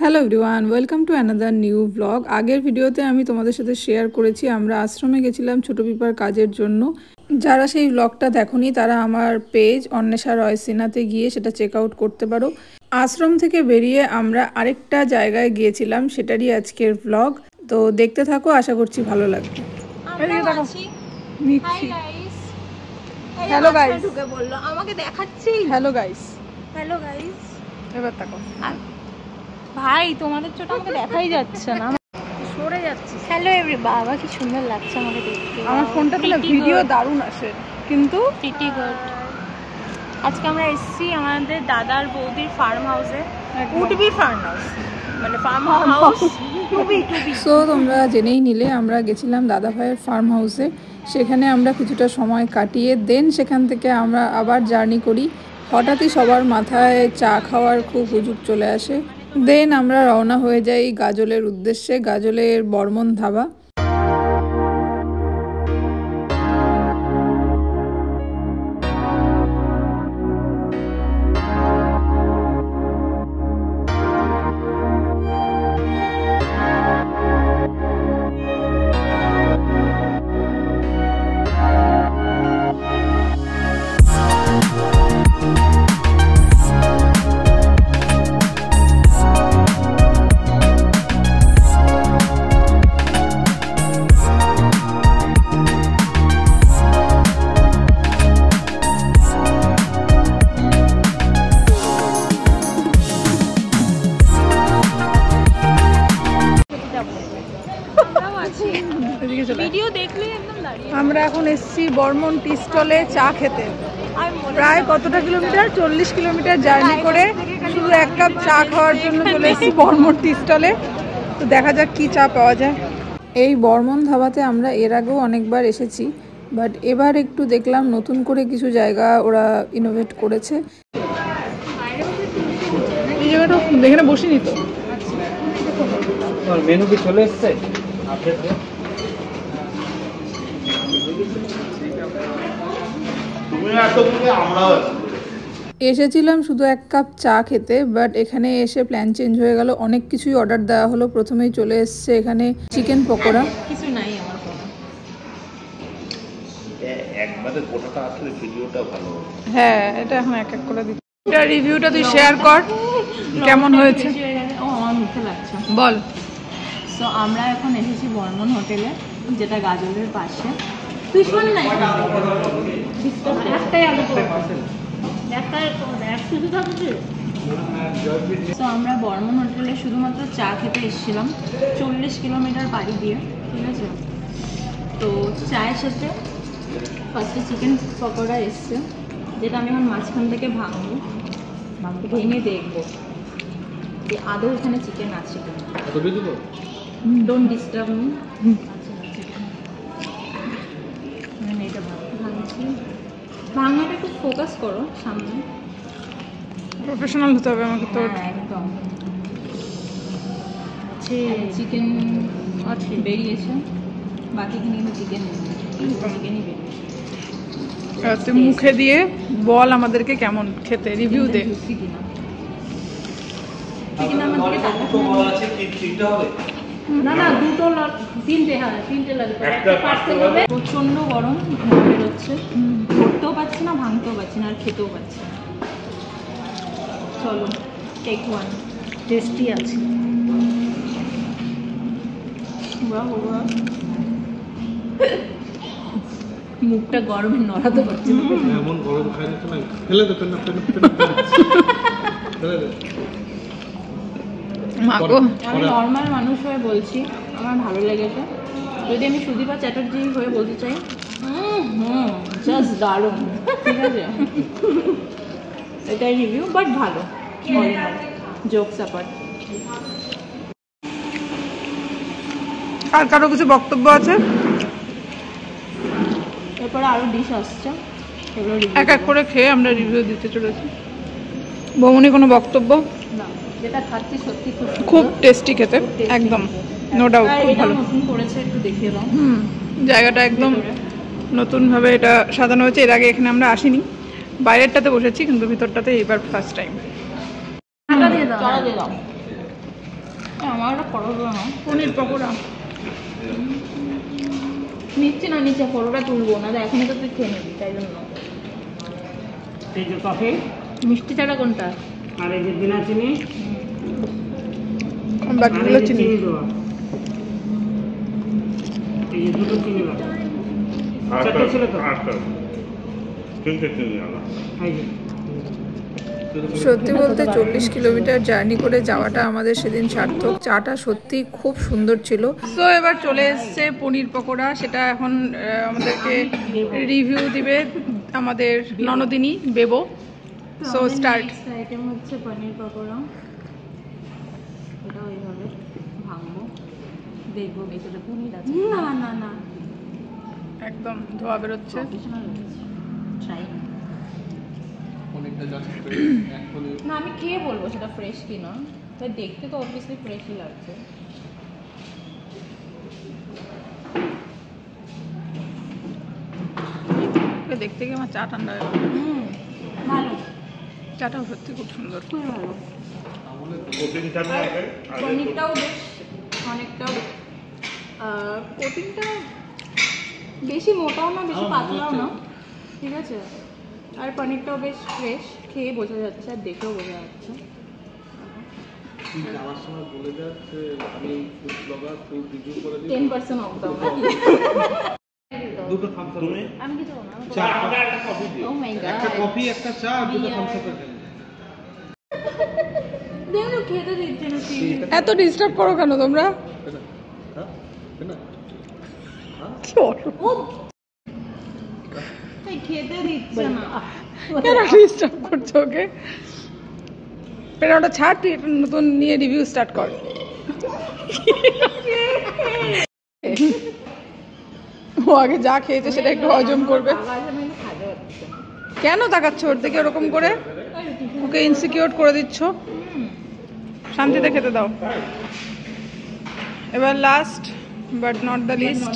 Hello everyone, welcome to another new blog. আগের ভিডিওতে আমি তোমাদের সাথে শেয়ার করেছি আমরা আশ্রমে গেছিলাম ছোটো পিপার কাজের জন্য। যারা সেই ব্লগটা দেখোনি তারা আমার পেজ অন্বেষা রয় সিনাতে গিয়ে সেটা চেক আউট করতে পারো। আশ্রম থেকে বেরিয়ে আমরা আরেকটা জায়গায় গিয়েছিলাম, সেটারই আজকের ব্লগ। তো দেখতে থাকো, আশা করছি ভালো লাগবে। হ্যালো গাইস, ঢুকে বললো আমাকে দেখাচ্ছি। হ্যালো গাইস, হ্যালো গাইস, এবার তাকো। ভাই তোমাদের চোট আমাকে দেখাই যাচ্ছে না, সরে যাচ্ছে। হ্যালো এভরি, বাবা কি সুন্দর লাগছে আমাকে দেখতে। আমার ফোনটাতে না ভিডিও দারুণ আসে, কিন্তু প্রিটি গুড। আজকে আমরা এসেছি আমাদের দাদার বৌদির ফার্ম হাউসে, উডবি ফার্ম হাউস, মানে ফার্ম হাউস টুবি। সো তোমরা জেনেই নিলে আমরা গেছিলাম দাদা ভাইয়ের ফার্ম হাউসে। সেখানে আমরা কিছুটা সময় কাটিয়ে দেন সেখান থেকে আমরা আবার জার্নি করি। হঠাৎই সবার মাথায় চা খাওয়ার খুব হুজুগ চলে আসে। দেন আমরা রওনা হয়ে যাই গাজলের উদ্দেশ্যে, গাজলের বর্মন ধাবা। আমরা এখন এসেছি বর্মন টি স্টলে চা খেতে। প্রায় কতটা কিলোমিটার, 40 কিলোমিটার জার্নি করে শুধু এক কাপ চা খাওয়ার জন্য চলে এসেছি বর্মন টি স্টলে। তো দেখা যাক কি চা পাওয়া যায়। এই বর্মন ধাবাতে আমরা এর আগেও অনেকবার এসেছি, বাট এবার একটু দেখলাম নতুন করে কিছু জায়গা ওরা ইনোভেট করেছে। এই জায়গাটা এখানে বসিনি তো, মেনু কি চলে এসছে? এসেছিলাম শুধু এক কাপ চা খেতে, বাট এখানে এসে প্ল্যান চেঞ্জ হয়ে গেল। অনেক কিছুই অর্ডার দেওয়া হলো। প্রথমেই চলে এসছে এখানে চিকেন পকোড়া। কিছু নাই আমার একবারে গোটাটা আসলে ভিডিওটা ভালো। হ্যাঁ, এটা এখন এক এক করে দিচ্ছি। এটা রিভিউটা তুই শেয়ার কর, কেমন হয়েছে। ও আমার মুখে লাগছে, বল। সো আমরা এখন এসেছি বর্মন হোটেলে, যেটা গাজলের পাশে। তুই শোন না, একটাই আলু তো আমরা বর্মন হোটেলে শুধুমাত্র চা খেতে এসেছিলাম 40 কিলোমিটার পাড়ি দিয়ে, ঠিক আছে। তো চায়ের সাথে ফার্স্টে চিকেন পকোড়া এসছে, যেটা আমি এখন মাঝখান থেকে ভেঙে দেখবো যে আদৌ এখানে চিকেন আছে কিনা। Don't disturb me. এটা ভাঙছি, ভাঙাটা একটু ফোকাস করো, সামনে প্রফেশনাল হতে হবে আমাকে তো। একদম চিকেন বেরিয়েছে, বাকি কিন্তু চিকেনই বেরিয়েছে। তুই মুখে দিয়ে বল আমাদেরকে কেমন খেতে, রিভিউ দে। না না, দুটো তিনটে, হ্যাঁ তিনটে লাগবে। প্রচন্ড গরম বেরোচ্ছে, ধরতেও পারছি না, ভাঙতেও পারছি না, আর খেতেও পারছি না। চলো টেক ওয়ান। টেস্টি আছে, মুখটা গরমে নড়াতে পারছি না। এমন গরম খাই না, ফেলে দে, আমি নর্মাল মানুষ হয়ে বলছি, আমার ভালো লেগেছে। যদি আমি সুদীপা চ্যাটার্জি হয়ে বলতে চাই, জাস্ট দারুণ, ঠিক আছে। এটাই রিভিউ, বাট ভালো, জোকস অ্যাপার্ট। আর কারো কিছু বক্তব্য আছে? এরপরে আরো ডিশ আসছে, এক এক করে খেয়ে আমরা রিভিউ দিতে চলেছি। বৌমনি কোনো বক্তব্য? না, যেটা খাচ্ছি সত্যি খুব টেস্টি খেতে, একদম নো ডাউট, খুব ভালো। নতুন করেছে, একটু দেখিয়ে দাও। জায়গাটা একদম নতুনভাবে এটা সাজানো হয়েছে। এর আগে এখানে আমরা আসিনি, বাইরেরটাতে বসেছি, কিন্তু ভিতরটাতে এবার ফার্স্ট টাইম। আমার পরোটা না, পনির পকোড়া নিচ্ছি না, নিচে পরোটা তুলবো না, এখনই তো তুই খেয়ে নিবি, তাই জন্য। এই যে কফি, মিষ্টি ছাড়া কোনটা? আর এই যে বিনা চিনি, বাকিগুলো চিনি দেওয়া, এই যে দুটো চিনি দেওয়া। চারটে ছিল তো? সত্যি বলতে 40 কিলোমিটার জার্নি করে যাওয়াটা আমাদের সেদিন সার্থক। চাটা সত্যি খুব সুন্দর ছিল। তো এবার চলে এসছে পনির পকোড়া, সেটা এখন আমাদেরকে রিভিউ দিবে আমাদের Nandini Bebo. So start. Item হচ্ছে পনির পকোড়া। এটা ওইভাবে ভাঙবো, দেখবো ভিতরে পনির আছে না না না, একদম ধোয়া বেরোচ্ছে। ট্রাই না, আমি খেয়ে বলবো সেটা ফ্রেশ কিনা, তাই দেখতে তো অবভিয়াসলি ফ্রেশই লাগছে। দেখতে গিয়ে আমার চা ঠান্ডা হয়ে গেল। ভালো, চাটাও সত্যি খুব সুন্দর, খুবই ভালো। পনিরটাও বেশ অনেকটা, কোটিংটা বেশি মোটাও না বেশি পাতলাও না, ঠিক আছে। আর পনিরটাও বেশ ফ্রেশ, খেয়ে বোঝা যাচ্ছে আর দেখেও বোঝা যাচ্ছে। আমার সময় বলে যাচ্ছে আমি ফুড ব্লগার, ফুড রিভিউ করে দিই। 10% অফ দাও না, দুটো থামস আপ। আমি কিছু না, চা একটা কফি দিও। ও মাই গড, একটা কফি একটা চা আর দুটো থামস আপ দেন। দেখো খেতে দিচ্ছে না প্লিজ। এত ডিস্টার্ব করো কেন তোমরা? হ্যাঁ না ও তাই খেতে দিচ্ছে না, কেন ডিস্টার্ব করছো ওকে? ওটা ছাড়, তুই একটা নতুন নিয়ে রিভিউ স্টার্ট কর। ও আগে যা খেয়েছে সেটা একটু হজম করবে। আওয়াজ আমি খাওয়া হচ্ছে। কেন তাকাচ্ছ ওর দিকে ওরকম করে? ওকে ইনসিকিউর করে দিচ্ছ, শান্তিতে খেতে দাও। এবার last but not the least,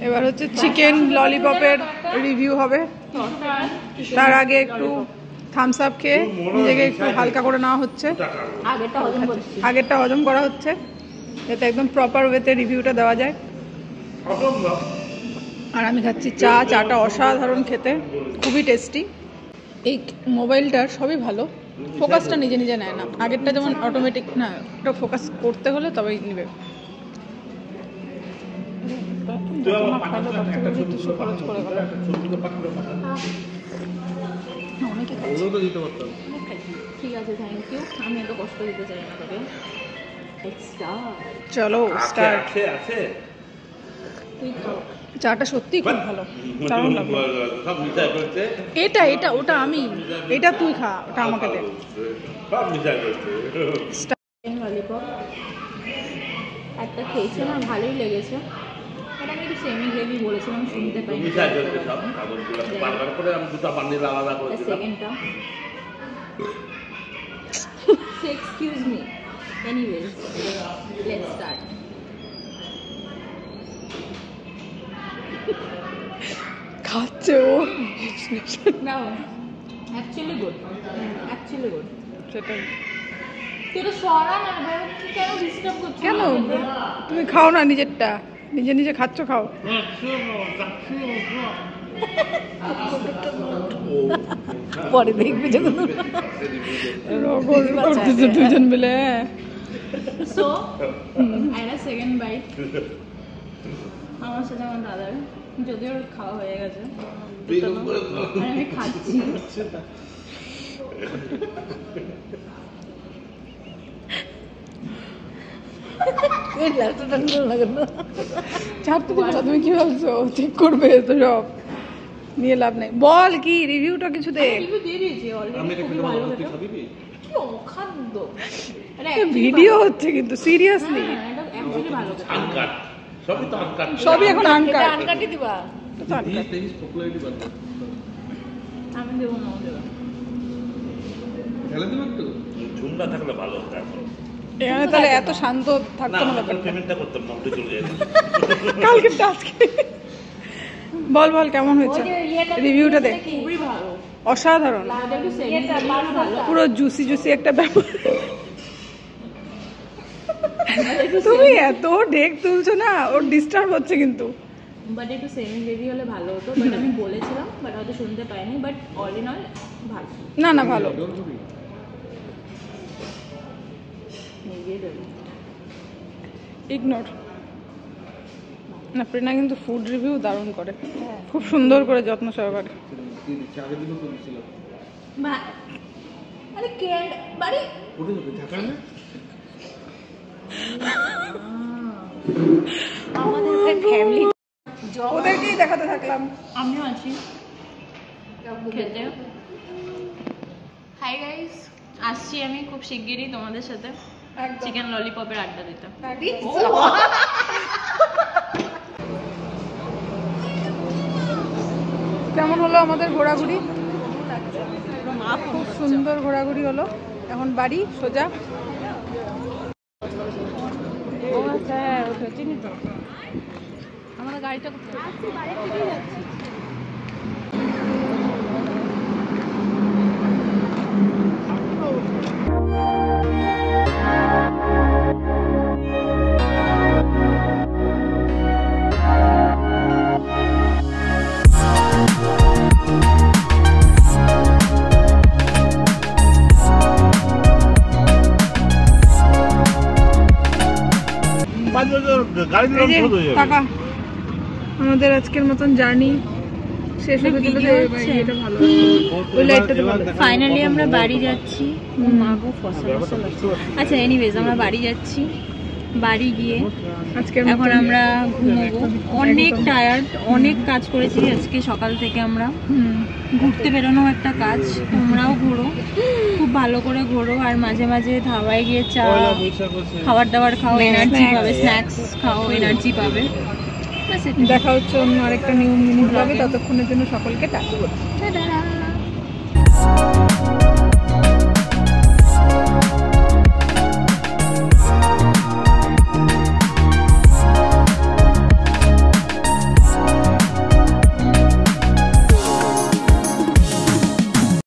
এবার হচ্ছে চিকেন ললিপপের রিভিউ হবে। তার আগে একটু থামস আপ খেয়ে নিজেকে একটু হালকা করে নেওয়া হচ্ছে, আগেরটা হজম করা হচ্ছে, যাতে একদম প্রপার ওয়েতে রিভিউটা দেওয়া যায়। আর আমি খাচ্ছি চা, চাটা অসাধারণ খেতে, খুবই টেস্টি। এই মোবাইলটার সবই ভালো, ফোকাসটা নিজে নিজে নেয় না, আগেরটা যেমন অটোমেটিক না, ওটা ফোকাস করতে হলে তবেই নেবে। খরচ করে গেল অনেকে খাচ্ছে। ঠিক আছে, থ্যাংক ইউ, আমি এত কষ্ট দিতে চাই না তোকে। চলো স্টার্ট। তুই খাও। চাটা সত্যি খুব ভালো, দারুণ লাগলো। এটা এটা ওটা আমি, এটা তুই খা, ওটা আমাকে দে। ললিপপ একটা খেয়েছি, আমার ভালোই লেগেছে, বাট আমি একটু সেমি গ্রেভি বলেছিলাম, শুনতে পাইনি। সেকেন্ডটা excuse me, anyways let's start. খাচ্ছে ও, now actually good, actually good. সেটাই। তুই তো সরা না ভাই, তুই কেন ডিস্টার্ব করছিস? কেন তুমি খাও না নিজেরটা, নিজে নিজে খাচ্ছ, খাও। পরে দেখবি যখন করতেছো দুজন মিলে। So I had second bite, আমার সাথে আমার দাদার, যদিও ওর খাওয়া হয়ে গেছে, আর আমি খাচ্ছি। ছাড়তে দেবে না, তুমি কি ভাবছো ঠিক করবে? তো সব নিয়ে লাভ নাই। বল কি রিভিউটা কিছু দে। রিভিউ দিয়ে দিয়েছি অলরেডি, খুবই ভালো হয়েছে। কি অখাদ্য, ভিডিও হচ্ছে কিন্তু সিরিয়াসলি এটা অ্যাকচুয়ালি ভালো। আনকাট, সবই তো আনকাট, সবই এখন আনকাট। আনকাটই দিবা? আমি দেবো না, দেবো ঢেলে দেবো একটু। ঝুমটা থাকলে ভালো হতো এখন। এখানে তাহলে এত শান্ত থাকতো না ব্যাপারটা। পেমেন্টটা করতাম না, উঠে চলে যেত। কালকে আজকে বল বল কেমন হয়েছে, রিভিউটা দে। খুবই ভালো, অসাধারণ, এটা একটু সেকেন্ড ভালো। পুরো জুসি জুসি একটা ব্যাপার। তুমি এত ডেক তুলছো না, ওর ডিস্টার্ব হচ্ছে কিন্তু। বাট একটু সেমি গ্রেভি হলে ভালো হতো, বাট আমি বলেছিলাম, বাট হয়তো শুনতে পাইনি, বাট অল ইন অল ভালো। না না ভালো। ইগনোর। না প্রেরণা কিন্তু ফুড রিভিউ দারুণ করে, খুব সুন্দর করে যত্ন সহকারে। আরে কেন বাড়ি আমাদের ফ্যামিলি ওদেরকেই দেখাতে থাকলাম। আমিও আছি খেতে। হাই গাইস, আসছি আমি খুব শিগগিরই তোমাদের সাথে চিকেন ললিপপের আড্ডা দিতে। কেমন হলো আমাদের ঘোরাঘুরি? খুব সুন্দর ঘোরাঘুরি হলো। এখন বাড়ি সোজা। ও আচ্ছা, ওটা চিনি তো। আমাদের গাড়িটা টাকা আমাদের আজকের মতন জার্নি শেষ হতে চলেছে। এটা ভালো, ওই লাইটটাতে ভালো। ফাইনালি আমরা বাড়ি যাচ্ছি। মাগো ফসল ফসল আছে। আচ্ছা এনিওয়েজ আমরা বাড়ি যাচ্ছি। বাড়ি গিয়ে আজকে এখন আমরা ঘুমোবো। অনেক টায়ার্ড, অনেক কাজ করেছি আজকে সকাল থেকে আমরা। ঘুরতে বেরোনো একটা কাজ, তোমরাও ঘোরো, খুব ভালো করে ঘোরো, আর মাঝে মাঝে ধাবায় গিয়ে চা খাবার দাবার খাও, এনার্জি পাবে, স্ন্যাক্স খাও, এনার্জি পাবে। দেখা হচ্ছে অন্য আরেকটা নিউ মিনি ব্লগে। ততক্ষণের জন্য সকলকে টাটা।